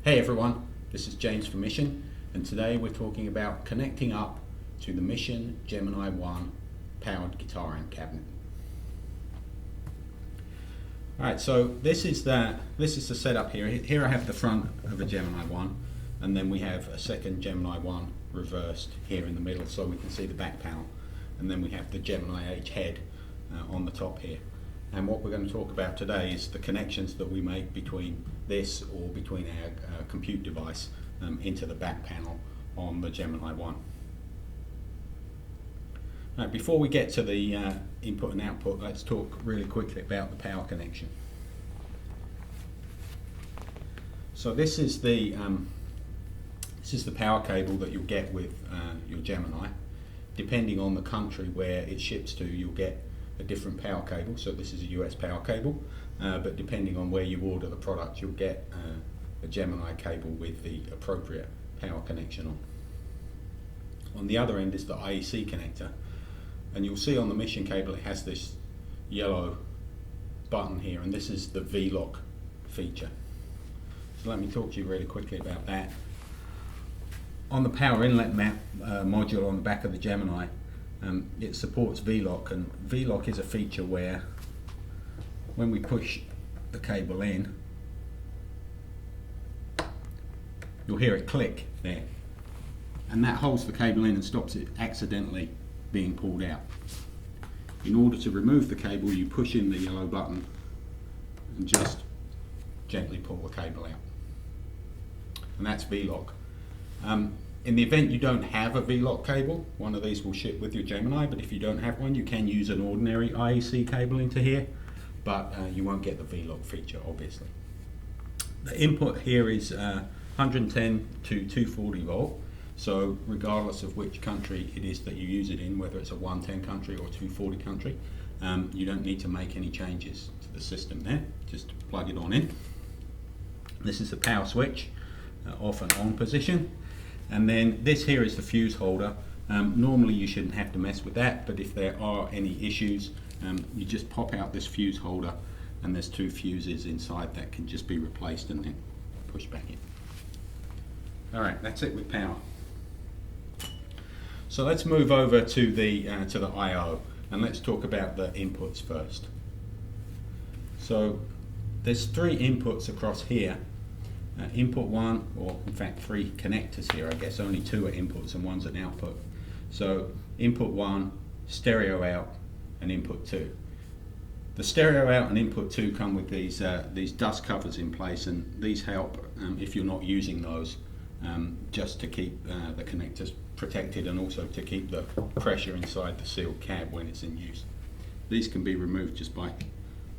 Hey everyone, this is James from Mission, and today we're talking about connecting up to the Mission Gemini I powered guitar amp cabinet. Alright, so this is the setup here. Here I have the front of a Gemini I, and then we have a second Gemini I reversed here in the middle so we can see the back panel, and then we have the Gemini H head on the top here. And what we're going to talk about today is the connections that we make between this or between our compute device into the back panel on the Gemini I. Now, before we get to the input and output, let's talk really quickly about the power connection. So this is the power cable that you'll get with your Gemini. Depending on the country where it ships to, you'll get a different power cable. So this is a US power cable, but depending on where you order the product, you'll get a Gemini cable with the appropriate power connection on. On the other end is the IEC connector, and you'll see on the Mission cable it has this yellow button here, and this is the VLock feature. So let me talk to you really quickly about that. On the power inlet module on the back of the Gemini, it supports VLock, and VLock is a feature where when we push the cable in, you'll hear it click there, and that holds the cable in and stops it accidentally being pulled out. In order to remove the cable, you push in the yellow button and just gently pull the cable out, and that's VLock. In the event you don't have a VLock cable, one of these will ship with your Gemini, but if you don't have one, you can use an ordinary IEC cable into here, but you won't get the VLock feature, obviously. The input here is 110 to 240 volt, so regardless of which country it is that you use it in, whether it's a 110 country or 240 country, you don't need to make any changes to the system there, just plug it on in. This is the power switch, off and on position. And then this here is the fuse holder. Normally you shouldn't have to mess with that, but if there are any issues, you just pop out this fuse holder, and there's two fuses inside that can just be replaced and then pushed back in. Alright, that's it with power. So let's move over to the I/O, and let's talk about the inputs first. So there's three inputs across here. Input one, or in fact three connectors here, I guess only two are inputs and one's an output. So input one, stereo out, and input two. The stereo out and input two come with these dust covers in place, and these help if you're not using those, just to keep the connectors protected and also to keep the pressure inside the sealed cab when it's in use. These can be removed just by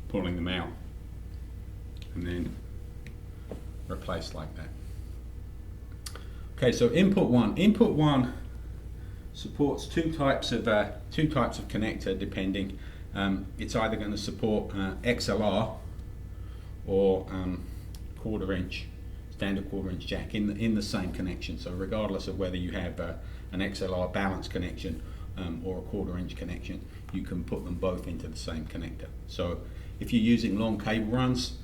pulling them out and then replaced like that. Okay, so input one supports two types of connector depending. It's either going to support XLR or standard quarter-inch jack in the same connection. So regardless of whether you have an XLR balance connection or a quarter-inch connection, you can put them both into the same connector. So if you're using long cable runs,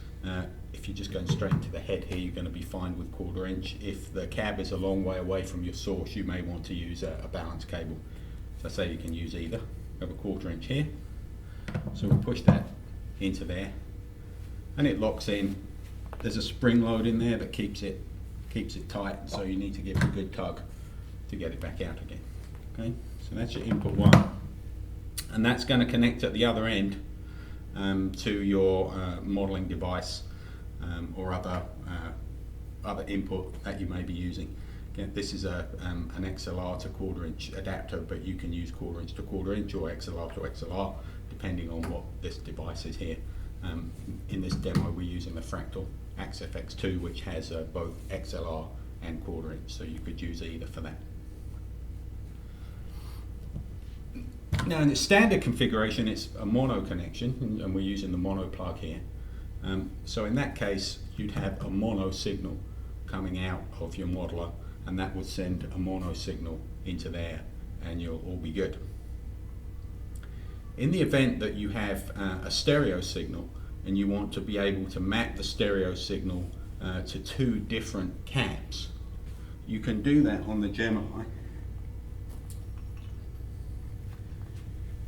if you're just going straight into the head here, you're going to be fine with quarter-inch. If the cab is a long way away from your source, you may want to use a balance cable. So I say you can use either. We have a quarter-inch here, so we'll push that into there, and it locks in. There's a spring load in there that keeps it tight, so you need to give it a good tug to get it back out again. Okay, so that's your input one, and that's going to connect at the other end to your modeling device or other input that you may be using. Again, this is an XLR to quarter-inch adapter, but you can use quarter-inch to quarter-inch or XLR to XLR depending on what this device is here. In this demo we're using the Fractal AXFX2, which has both XLR and quarter-inch, so you could use either for that. Now in the standard configuration it's a mono connection, and we're using the mono plug here. So in that case you'd have a mono signal coming out of your modeler, and that would send a mono signal into there, and you'll all be good. In the event that you have a stereo signal and you want to be able to map the stereo signal to two different caps, you can do that on the Gemini,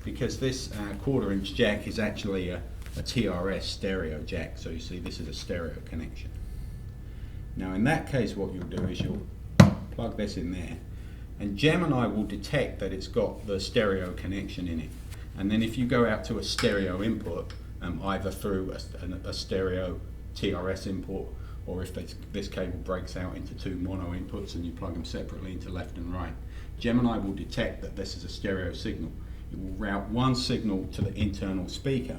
because this 1/4 inch jack is actually a TRS stereo jack. So you see this is a stereo connection. Now in that case what you'll do is you'll plug this in there, and Gemini will detect that it's got the stereo connection in it. And then if you go out to a stereo input, either through a stereo TRS input, or if this cable breaks out into two mono inputs and you plug them separately into left and right, Gemini will detect that this is a stereo signal. It will route one signal to the internal speaker,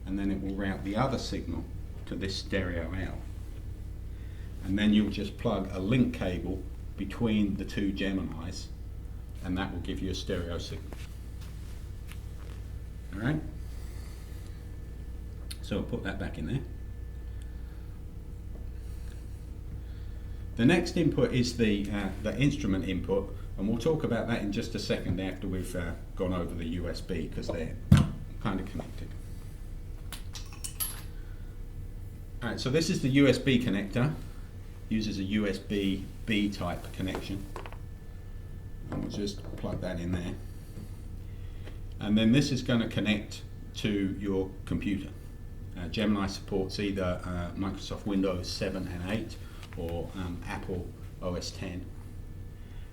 and then it will route the other signal to this stereo out. And then you'll just plug a link cable between the two Geminis, and that will give you a stereo signal. Alright? So I'll put that back in there. The next input is the instrument input, and we'll talk about that in just a second after we've gone over the USB, because they're kind of connected. Alright, so this is the USB connector. Uses a USB-B type connection, and we'll just plug that in there. And then this is going to connect to your computer. Gemini supports either Microsoft Windows 7 and 8 or Apple OS 10,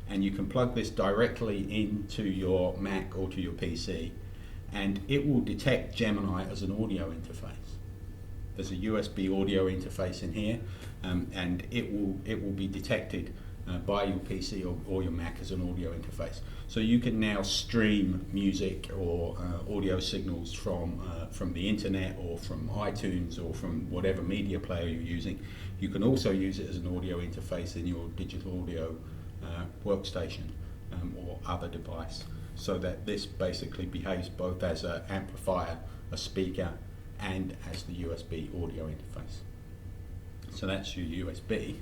and you can plug this directly into your Mac or to your PC, and it will detect Gemini as an audio interface. There's a USB audio interface in here, and it will be detected by your PC or your Mac as an audio interface. So you can now stream music or audio signals from the internet or from iTunes or from whatever media player you're using. You can also use it as an audio interface in your digital audio workstation or other device, so that this basically behaves both as an amplifier, a speaker, and as the USB audio interface. So that's your USB.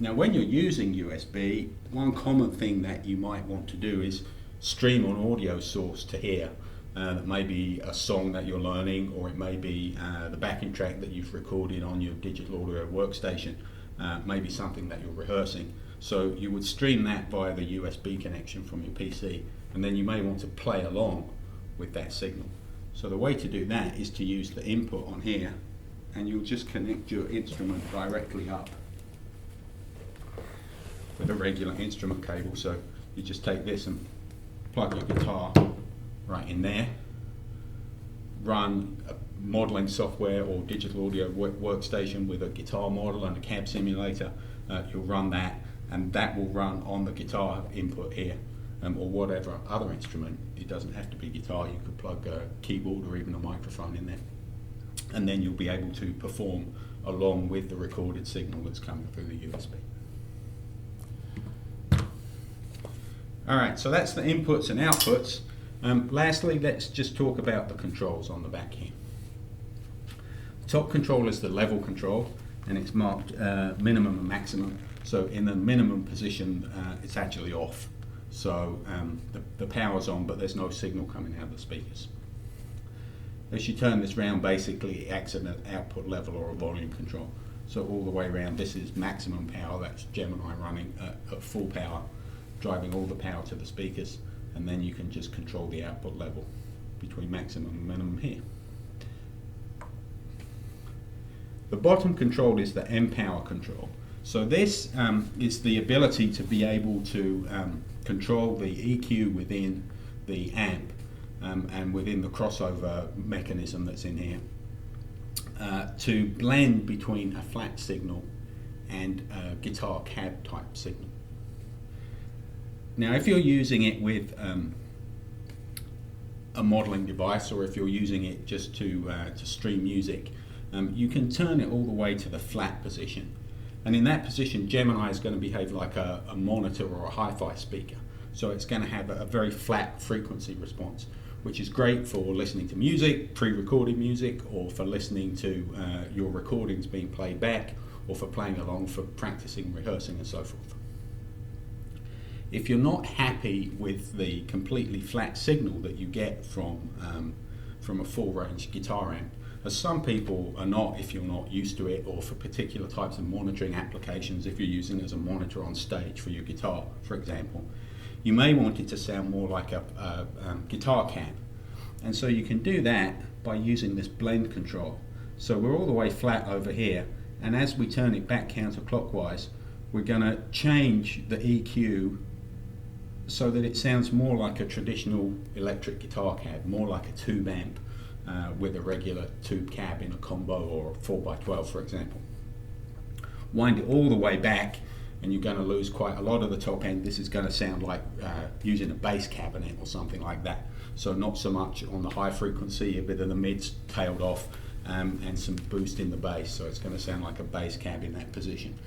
Now when you're using USB, one common thing that you might want to do is stream an audio source to here. That may be a song that you're learning, or it may be the backing track that you've recorded on your digital audio workstation, maybe something that you're rehearsing. So you would stream that via the USB connection from your PC, and then you may want to play along with that signal. So the way to do that is to use the input on here, and you'll just connect your instrument directly up with a regular instrument cable. So you just take this and plug your guitar right in there, run a modeling software or digital audio workstation with a guitar model and a cab simulator. You'll run that, and that will run on the guitar input here, or whatever other instrument. It doesn't have to be guitar. You could plug a keyboard or even a microphone in there, and then you'll be able to perform along with the recorded signal that's coming through the USB. Alright, so that's the inputs and outputs. Lastly, let's just talk about the controls on the back here. The top control is the level control, and it's marked minimum and maximum. So in the minimum position, it's actually off. So the power's on, but there's no signal coming out of the speakers. As you turn this round, basically it acts at an output level or a volume control. So all the way around, this is maximum power. That's Gemini running at full power, driving all the power to the speakers, and then you can just control the output level between maximum and minimum here. The bottom control is the M power control. So this is the ability to be able to control the EQ within the amp and within the crossover mechanism that's in here to blend between a flat signal and a guitar cab type signal. Now if you're using it with a modeling device, or if you're using it just to stream music, you can turn it all the way to the flat position. And in that position, Gemini is going to behave like a monitor or a hi-fi speaker. So it's going to have a very flat frequency response, which is great for listening to music, pre-recorded music, or for listening to your recordings being played back, or for playing along, for practicing, rehearsing, and so forth. If you're not happy with the completely flat signal that you get from a full range guitar amp, as some people are not if you're not used to it, or for particular types of monitoring applications, if you're using it as a monitor on stage for your guitar, for example, you may want it to sound more like a guitar cab. And so you can do that by using this blend control. So we're all the way flat over here, and as we turn it back counterclockwise, we're going to change the EQ so that it sounds more like a traditional electric guitar cab, more like a tube amp with a regular tube cab in a combo or a 4x12, for example. Wind it all the way back, and you're going to lose quite a lot of the top end. This is going to sound like using a bass cabinet or something like that. So not so much on the high frequency, a bit of the mids tailed off, and some boost in the bass. So it's going to sound like a bass cab in that position.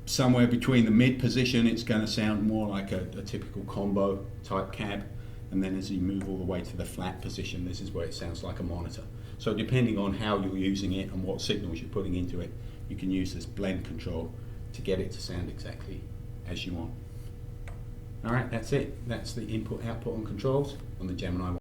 Somewhere between the mid position, it's going to sound more like a typical combo type cab. And then as you move all the way to the flat position, this is where it sounds like a monitor. So depending on how you're using it and what signals you're putting into it, you can use this blend control to get it to sound exactly as you want. All right, that's it. That's the input, output, and controls on the Gemini I.